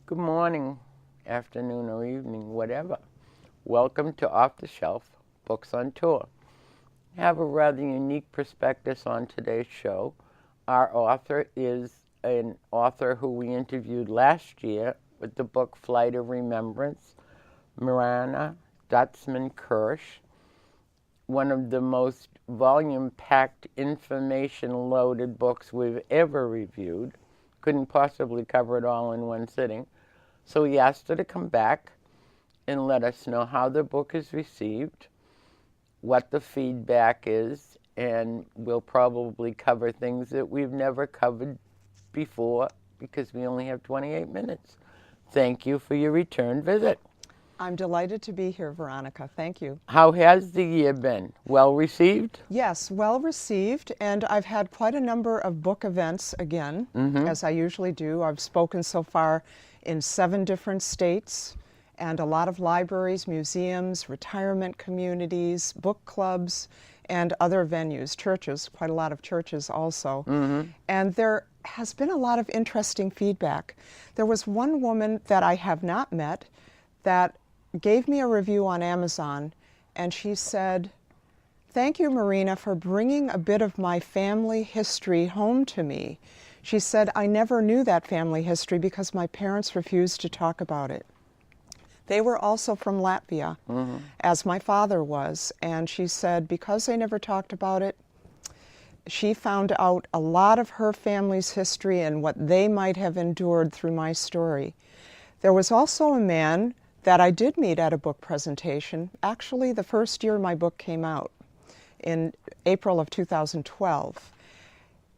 Good morning, afternoon, or evening, whatever. Welcome to Off the Shelf Books on Tour. I have a rather unique perspective on today's show. Our author is an author who we interviewed last year with the book Flight of Remembrance, Marina Dutzmann Kirsch, one of the most volume-packed, information-loaded books we've ever reviewed. Couldn't possibly cover it all in one sitting. So we asked her to come back and let us know how the book is received, what the feedback is, and we'll probably cover things that we've never covered before because we only have 28 minutes. Thank you for your return visit. I'm delighted to be here, Veronica. Thank you. How has the year been? Well received? Yes, well received, and I've had quite a number of book events again, as I usually do. I've spoken so far in 7 different states, and a lot of libraries, museums, retirement communities, book clubs, and other venues, churches, quite a lot of churches also. And there has been a lot of interesting feedback. There was one woman that I have not met that gave me a review on Amazon, and she said, "Thank you, Marina, for bringing a bit of my family history home to me." She said, "I never knew that family history because my parents refused to talk about it." They were also from Latvia, as my father was, and she said because they never talked about it, she found out a lot of her family's history and what they might have endured through my story. There was also a man that I did meet at a book presentation, actually the first year my book came out, in April of 2012.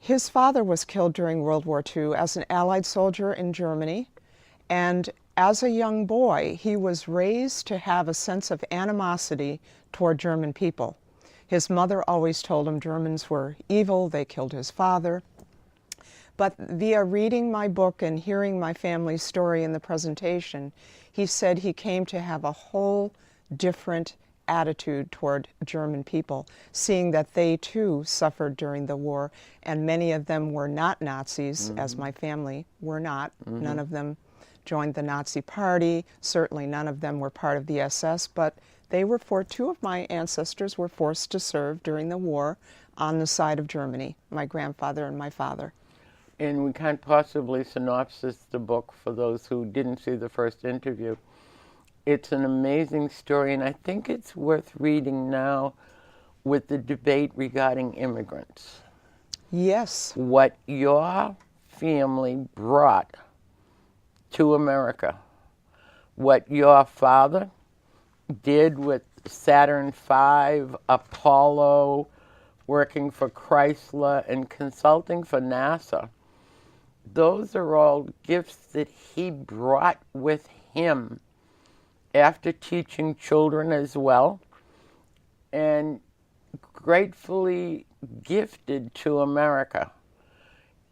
His father was killed during World War II as an Allied soldier in Germany, and as a young boy, he was raised to have a sense of animosity toward German people. His mother always told him Germans were evil, they killed his father. But via reading my book and hearing my family's story in the presentation, he said he came to have a whole different attitude toward German people, seeing that they too suffered during the war, and many of them were not Nazis, as my family were not. None of them joined the Nazi Party. Certainly none of them were part of the SS, but they were 2 of my ancestors were forced to serve during the war on the side of Germany, my grandfather and my father. And we can't possibly synopsis the book for those who didn't see the first interview. It's an amazing story, and I think it's worth reading now with the debate regarding immigrants. Yes. What your family brought to America, what your father did with Saturn V, Apollo, working for Chrysler, and consulting for NASA. Those are all gifts that he brought with him after teaching children as well, and gratefully gifted to America.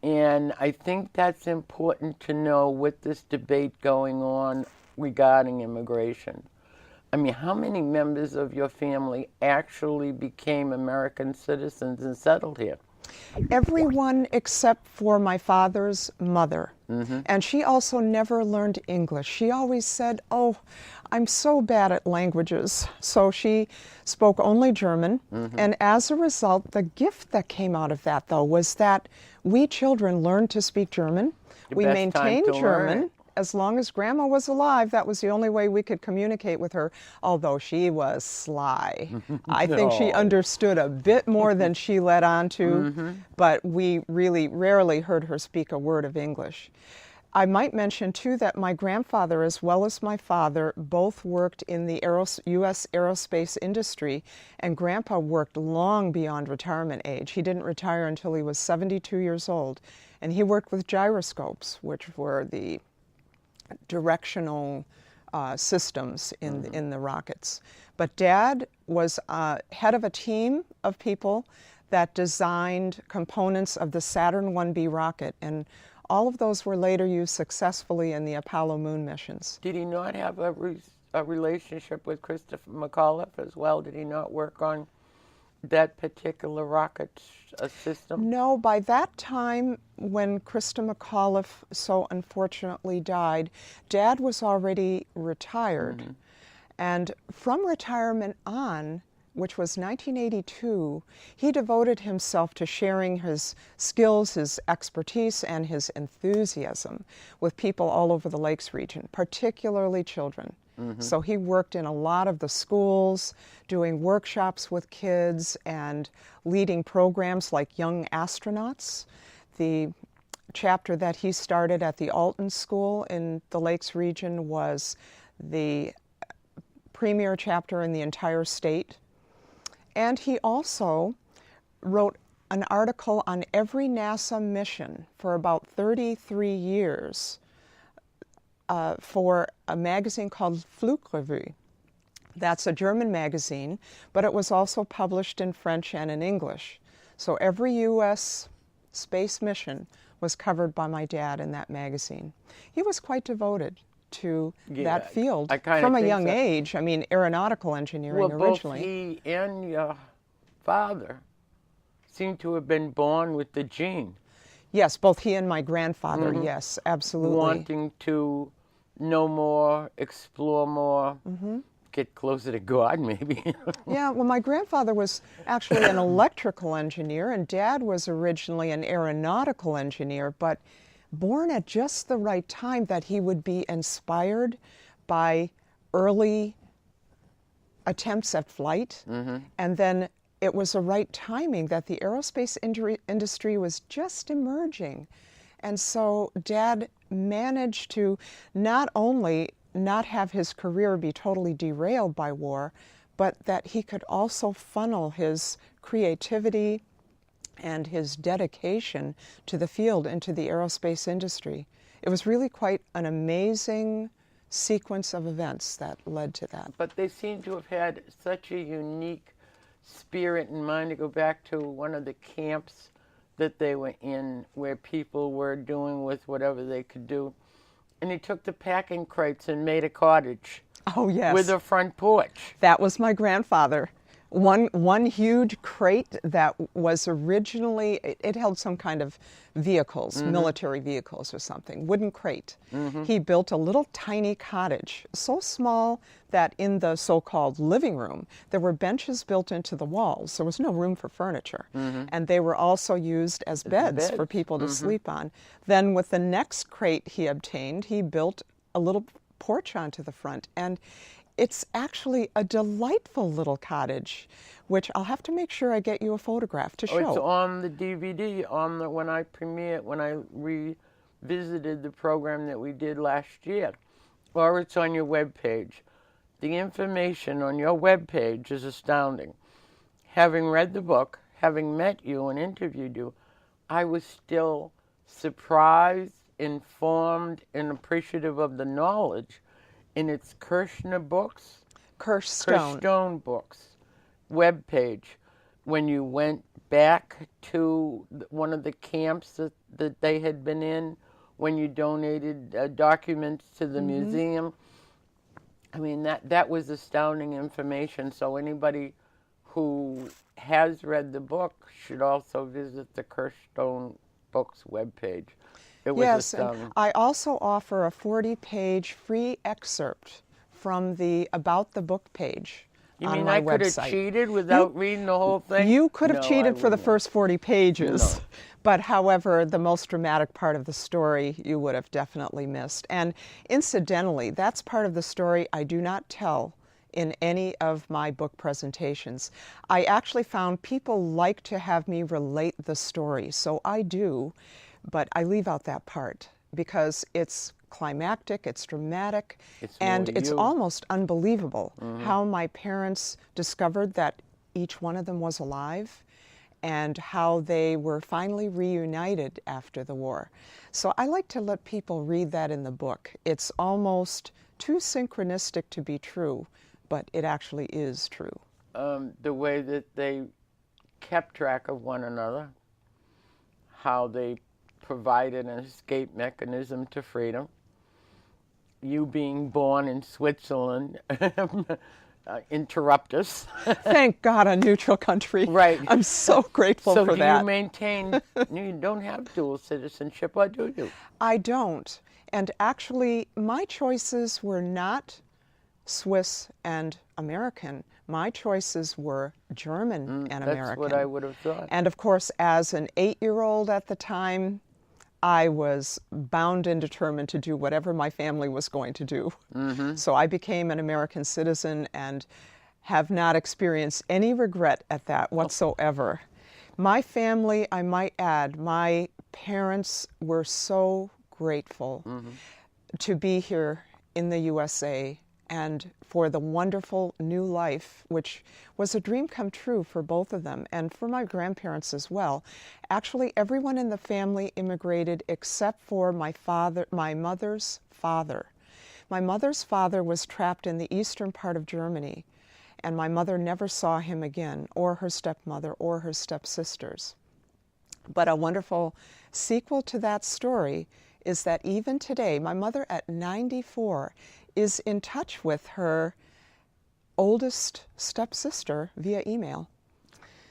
And I think that's important to know with this debate going on regarding immigration. I mean, how many members of your family actually became American citizens and settled here? Everyone except for my father's mother. And she also never learned English. She always said, "Oh, I'm so bad at languages." So she spoke only German. And as a result, the gift that came out of that, though, was that we children learned to speak German. We maintained German. As long as Grandma was alive, that was the only way we could communicate with her, although she was sly. I think she understood a bit more than she let on to, but we really rarely heard her speak a word of English. I might mention, too, that my grandfather, as well as my father, both worked in the U.S. aerospace industry, and Grandpa worked long beyond retirement age. He didn't retire until he was 72 years old, and he worked with gyroscopes, which were the directional systems in the rockets. But Dad was head of a team of people that designed components of the Saturn 1B rocket, and all of those were later used successfully in the Apollo moon missions. Did he not have a relationship with Christopher McAuliffe as well? Did he not work on that particular rocket system? No, by that time, when Christopher McAuliffe so unfortunately died, Dad was already retired. And from retirement on, which was 1982, he devoted himself to sharing his skills, his expertise, and his enthusiasm with people all over the Lakes region, particularly children. So he worked in a lot of the schools, doing workshops with kids and leading programs like Young Astronauts. The chapter that he started at the Alton School in the Lakes region was the premier chapter in the entire state. And he also wrote an article on every NASA mission for about 33 years for a magazine called Flugrevue. That's a German magazine, but it was also published in French and in English. So every U.S. space mission was covered by my dad in that magazine. He was quite devoted to that field from a young age. I mean, aeronautical engineering originally. Both he and your father seem to have been born with the gene. Yes, both he and my grandfather, yes, absolutely. Wanting to know more, explore more, get closer to God, maybe. Yeah, well, my grandfather was actually an electrical engineer, and Dad was originally an aeronautical engineer, but born at just the right time that he would be inspired by early attempts at flight. And then it was the right timing that the aerospace industry was just emerging. And so Dad managed to not only not have his career be totally derailed by war, but that he could also funnel his creativity and his dedication to the field into the aerospace industry. It was really quite an amazing sequence of events that led to that. But they seem to have had such a unique spirit in mind. To go back to one of the camps that they were in, where people were doing with whatever they could do, and he took the packing crates and made a cottage. Oh, yes. With a front porch. That was my grandfather. One huge crate that was originally, it held some kind of vehicles, military vehicles or something, wooden crate. He built a little tiny cottage, so small that in the so-called living room, there were benches built into the walls. There was no room for furniture. And they were also used as beds for people to sleep on. Then with the next crate he obtained, he built a little porch onto the front. And it's actually a delightful little cottage, which I'll have to make sure I get you a photograph to show. It's on the DVD, when I revisited the program that we did last year, or it's on your webpage. The information on your webpage is astounding. Having read the book, having met you and interviewed you, I was still surprised, informed, and appreciative of the knowledge in its Kirshner books, Kirstone books, webpage. When you went back to one of the camps that they had been in, when you donated documents to the museum, I mean, that was astounding information. So anybody who has read the book should also visit the Kirstone books webpage. It was astounding. And I also offer a 40-page free excerpt from the About the Book page on my website. You mean I could have cheated without reading the whole thing? You could have cheated for the first 40 pages. No. But however, the most dramatic part of the story you would have definitely missed. And incidentally, that's part of the story I do not tell in any of my book presentations. I actually found people like to have me relate the story, so I do. But I leave out that part because it's climactic, it's dramatic, and it's almost unbelievable how my parents discovered that each one of them was alive and how they were finally reunited after the war. So I like to let people read that in the book. It's almost too synchronistic to be true, but it actually is true. The way that they kept track of one another, how they provided an escape mechanism to freedom. You being born in Switzerland, interrupt us. Thank God, a neutral country. Right. I'm so grateful so for do that. you maintain, you don't have dual citizenship, or do you? I don't. And actually, my choices were not Swiss and American. My choices were German and American. That's what I would have thought. And of course, as an 8-year-old at the time, I was bound and determined to do whatever my family was going to do. So I became an American citizen and have not experienced any regret at that whatsoever. My family, I might add, my parents were so grateful to be here in the USA and for the wonderful new life, which was a dream come true for both of them and for my grandparents as well. Actually, everyone in the family immigrated except for my mother's father. My mother's father was trapped in the eastern part of Germany, and my mother never saw him again, or her stepmother, or her stepsisters. But a wonderful sequel to that story is that even today, my mother at 94 is in touch with her oldest stepsister via email.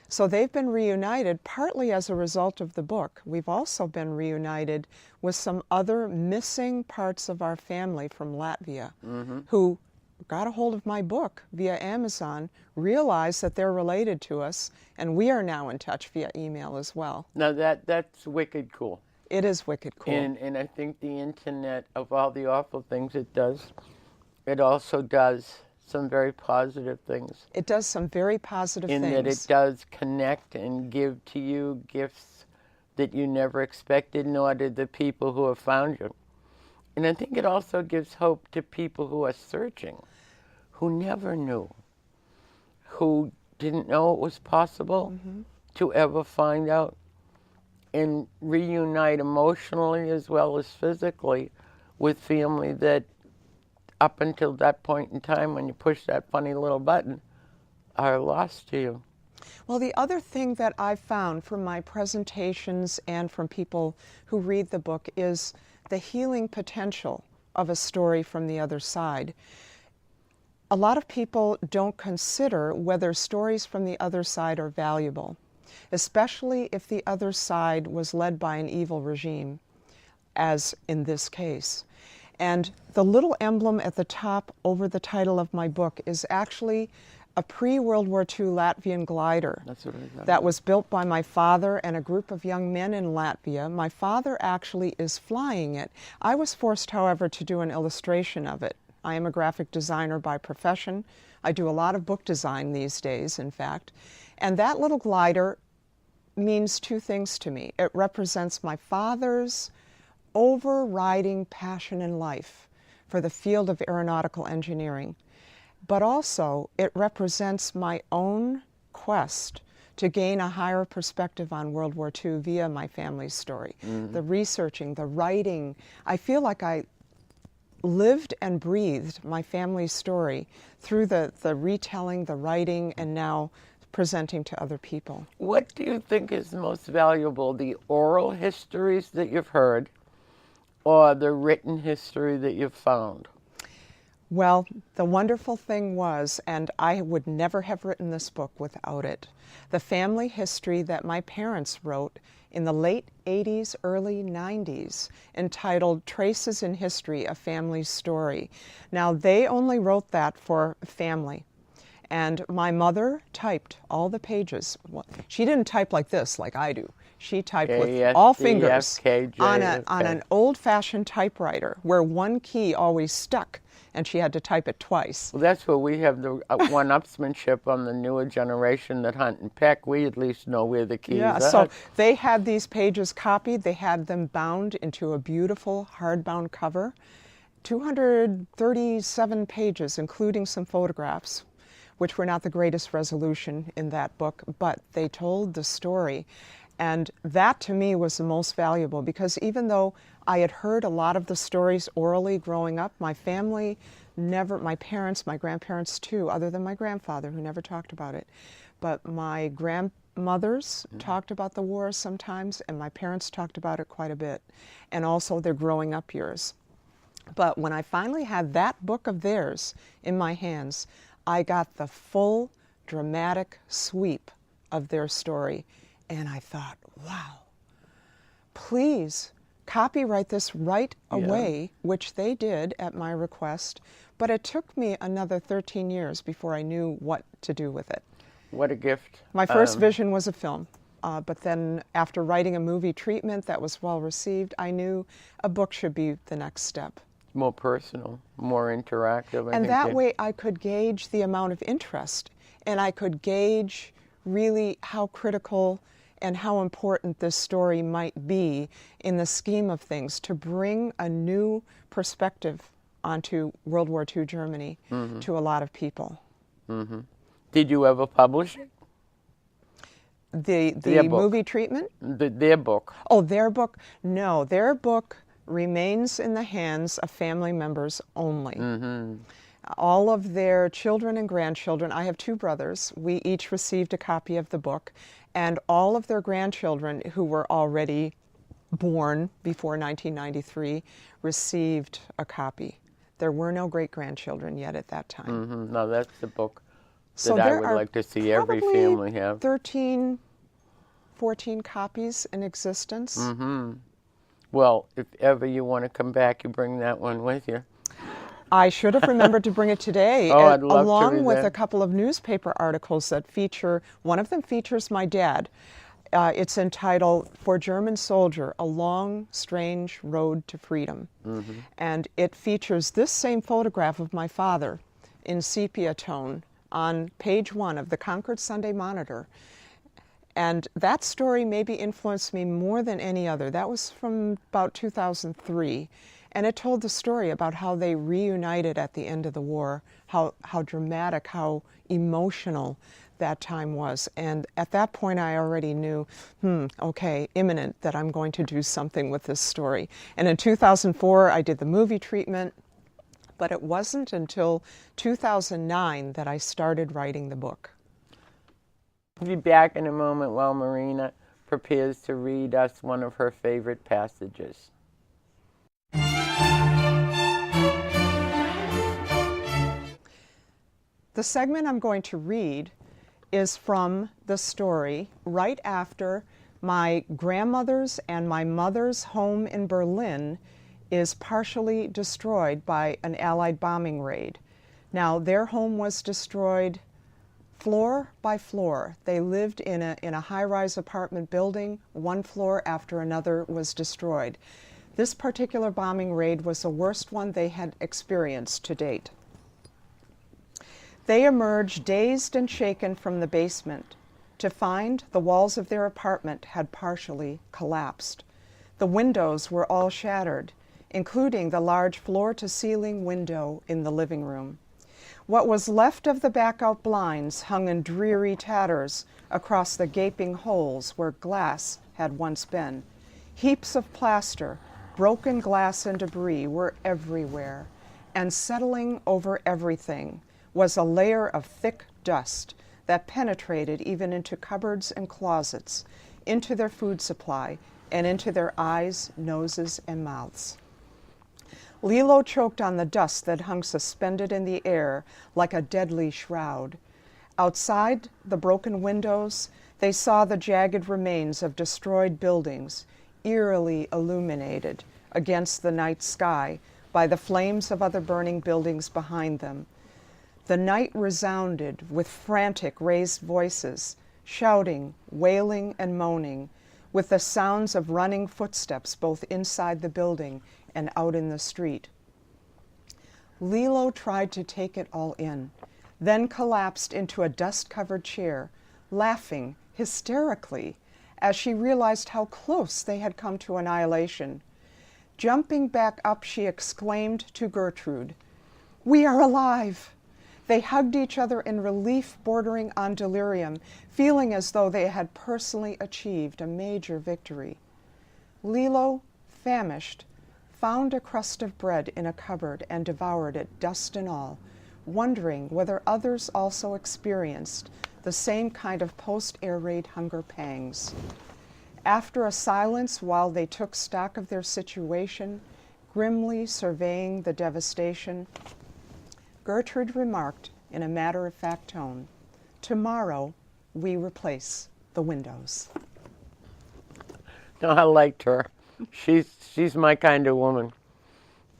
So they've been reunited partly as a result of the book. We've also been reunited with some other missing parts of our family from Latvia who got a hold of my book via Amazon, realized that they're related to us, and we are now in touch via email as well. Now that's wicked cool. It is wicked cool. And I think the internet, of all the awful things it does, it also does some very positive things. It does some very positive things. In that it does connect and give to you gifts that you never expected, nor did the people who have found you. And I think it also gives hope to people who are searching, who never knew, who didn't know it was possible to ever find out and reunite emotionally as well as physically with family that up until that point in time when you push that funny little button are lost to you. Well, the other thing that I've found from my presentations and from people who read the book is the healing potential of a story from the other side. A lot of people don't consider whether stories from the other side are valuable, especially if the other side was led by an evil regime, as in this case. And the little emblem at the top over the title of my book is actually a pre-World War II Latvian glider. That's what I thought. That was built by my father and a group of young men in Latvia. My father actually is flying it. I was forced, however, to do an illustration of it. I am a graphic designer by profession. I do a lot of book design these days, in fact. And that little glider means two things to me. It represents my father's overriding passion in life for the field of aeronautical engineering, but also it represents my own quest to gain a higher perspective on World War II via my family's story. The researching, the writing. I feel like I lived and breathed my family's story through the retelling, the writing, and now presenting to other people. What do you think is most valuable, the oral histories that you've heard or the written history that you've found? Well, the wonderful thing was, and I would never have written this book without it, the family history that my parents wrote in the late 80s, early 90s, entitled Traces in History, A Family Story. Now, they only wrote that for family. And my mother typed all the pages. She didn't type like this, like I do. She typed with all fingers on an old-fashioned typewriter where one key always stuck, and she had to type it twice. Well, that's where we have the one-upsmanship on the newer generation that hunt and peck. We at least know where the keys are. So they had these pages copied. They had them bound into a beautiful hardbound cover. 237 pages, including some photographs, which were not the greatest resolution in that book, but they told the story. And that to me was the most valuable, because even though I had heard a lot of the stories orally growing up, my family never, my parents, my grandparents too, other than my grandfather who never talked about it, but my grandmothers talked about the war sometimes, and my parents talked about it quite a bit, and also their growing up years. But when I finally had that book of theirs in my hands, I got the full dramatic sweep of their story. And I thought, wow, please copyright this right away, which they did at my request. But it took me another 13 years before I knew what to do with it. What a gift. My first vision was a film. But then after writing a movie treatment that was well received, I knew a book should be the next step. More personal, more interactive. And that way I could gauge the amount of interest, and I could gauge really how critical and how important this story might be in the scheme of things to bring a new perspective onto World War II Germany to a lot of people. Did you ever publish it? The movie treatment? Their book. Oh, their book? No, their book remains in the hands of family members only. All of their children and grandchildren, I have 2 brothers, we each received a copy of the book, and all of their grandchildren who were already born before 1993 received a copy. There were no great-grandchildren yet at that time. No, that's the book that I would like to see every family have. 13, 14 copies in existence. Well, if ever you want to come back, you bring that one with you. I should have remembered to bring it today, I'd love to along read with that. a couple of newspaper articles that feature, one of them features my dad. It's entitled, For German Soldier, A Long, Strange Road to Freedom. And it features this same photograph of my father in sepia tone on page 1 of the Concord Sunday Monitor. And that story maybe influenced me more than any other. That was from about 2003. And it told the story about how they reunited at the end of the war, how dramatic, how emotional that time was. And at that point, I already knew, okay, imminent, that I'm going to do something with this story. And in 2004, I did the movie treatment, but it wasn't until 2009 that I started writing the book. We'll be back in a moment while Marina prepares to read us one of her favorite passages. The segment I'm going to read is from the story right after my grandmother's and my mother's home in Berlin is partially destroyed by an Allied bombing raid. Now, their home was destroyed floor by floor. They lived in a high-rise apartment building. One floor after another was destroyed. This particular bombing raid was the worst one they had experienced to date. They emerged dazed and shaken from the basement to find the walls of their apartment had partially collapsed. The windows were all shattered, including the large floor-to-ceiling window in the living room. What was left of the blackout blinds hung in dreary tatters across the gaping holes where glass had once been. Heaps of plaster, broken glass and debris were everywhere, and settling over everything was a layer of thick dust that penetrated even into cupboards and closets, into their food supply, and into their eyes, noses, and mouths. Lilo choked on the dust that hung suspended in the air like a deadly shroud. Outside the broken windows, they saw the jagged remains of destroyed buildings, eerily illuminated against the night sky by the flames of other burning buildings behind them. The night resounded with frantic raised voices, shouting, wailing, and moaning, with the sounds of running footsteps both inside the building and out in the street. Lilo tried to take it all in, then collapsed into a dust-covered chair, laughing hysterically as she realized how close they had come to annihilation. Jumping back up, she exclaimed to Gertrude, "We are alive!" They hugged each other in relief bordering on delirium, feeling as though they had personally achieved a major victory. Lilo, famished, found a crust of bread in a cupboard and devoured it, dust and all, wondering whether others also experienced the same kind of post-air raid hunger pangs. After a silence while they took stock of their situation, grimly surveying the devastation, Gertrude remarked in a matter-of-fact tone, "Tomorrow we replace the windows." No, I liked her. She's my kind of woman.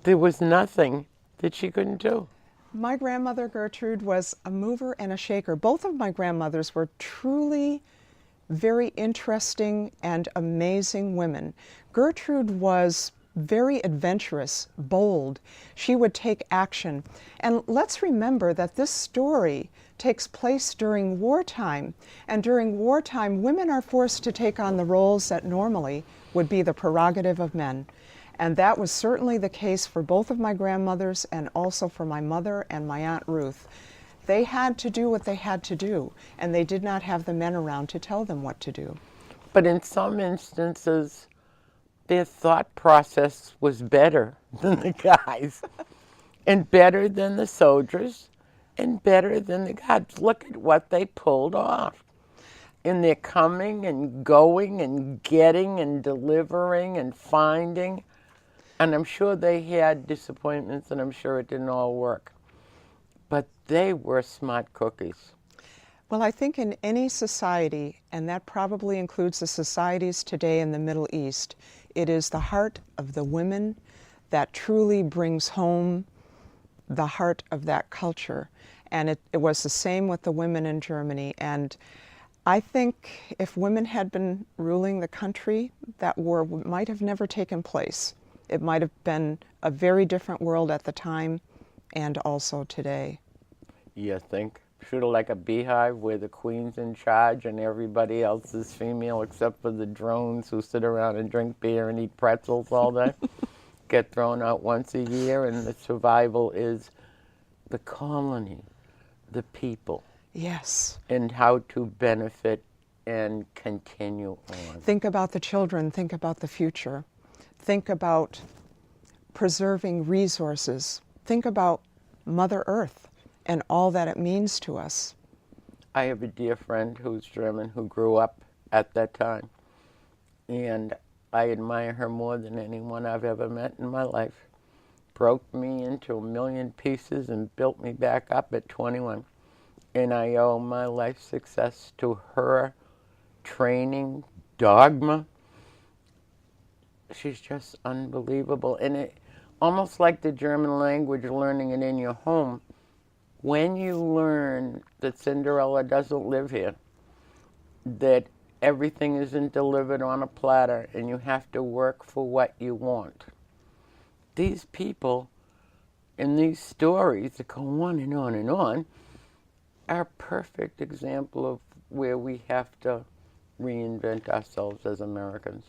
There was nothing that she couldn't do. My grandmother Gertrude was a mover and a shaker. Both of my grandmothers were truly very interesting and amazing women. Gertrude was very adventurous, bold. She would take action. And let's remember that this story takes place during wartime. And during wartime, women are forced to take on the roles that normally would be the prerogative of men. And that was certainly the case for both of my grandmothers and also for my mother and my Aunt Ruth. They had to do what they had to do, and they did not have the men around to tell them what to do. But in some instances, their thought process was better than the guys, and better than the soldiers, and better than the gods. Look at what they pulled off. In their coming and going and getting and delivering and finding. And I'm sure they had disappointments, and I'm sure it didn't all work. But they were smart cookies. Well, I think in any society, and that probably includes the societies today in the Middle East, it is the heart of the women that truly brings home the heart of that culture. And it was the same with the women in Germany. And I think if women had been ruling the country, that war might have never taken place. It might have been a very different world at the time and also today. You think? Sort of like a beehive where the queen's in charge and everybody else is female except for the drones who sit around and drink beer and eat pretzels all day. Get thrown out once a year, and the survival is the colony, the people. Yes. And how to benefit and continue on. Think about the children, think about the future. Think about preserving resources. Think about Mother Earth and all that it means to us. I have a dear friend who's German who grew up at that time. And I admire her more than anyone I've ever met in my life. Broke me into a million pieces and built me back up at 21. And I owe my life success to her training, dogma. She's just unbelievable. And it almost like the German language, learning it in your home. When you learn that Cinderella doesn't live here, that everything isn't delivered on a platter and you have to work for what you want. These people in these stories that go on and on and on are a perfect example of where we have to reinvent ourselves as Americans.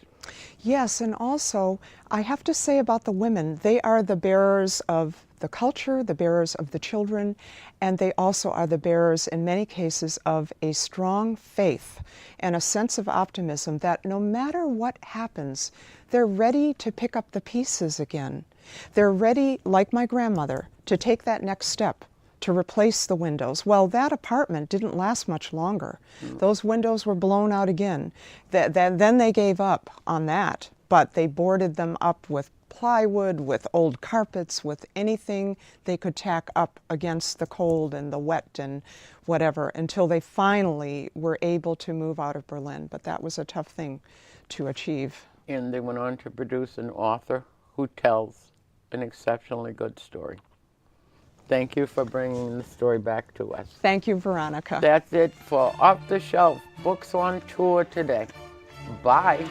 Yes, and also, I have to say about the women, they are the bearers of the culture, the bearers of the children, and they also are the bearers, in many cases, of a strong faith and a sense of optimism that no matter what happens, they're ready to pick up the pieces again. They're ready, like my grandmother, to take that next step, to replace the windows. Well, that apartment didn't last much longer. Those windows were blown out again. Then they gave up on that, but they boarded them up with plywood, with old carpets, with anything they could tack up against the cold and the wet and whatever, until they finally were able to move out of Berlin. But that was a tough thing to achieve. And they went on to produce an author who tells an exceptionally good story. Thank you for bringing the story back to us. Thank you, Veronica. That's it for Off the Shelf Books on Tour today. Bye.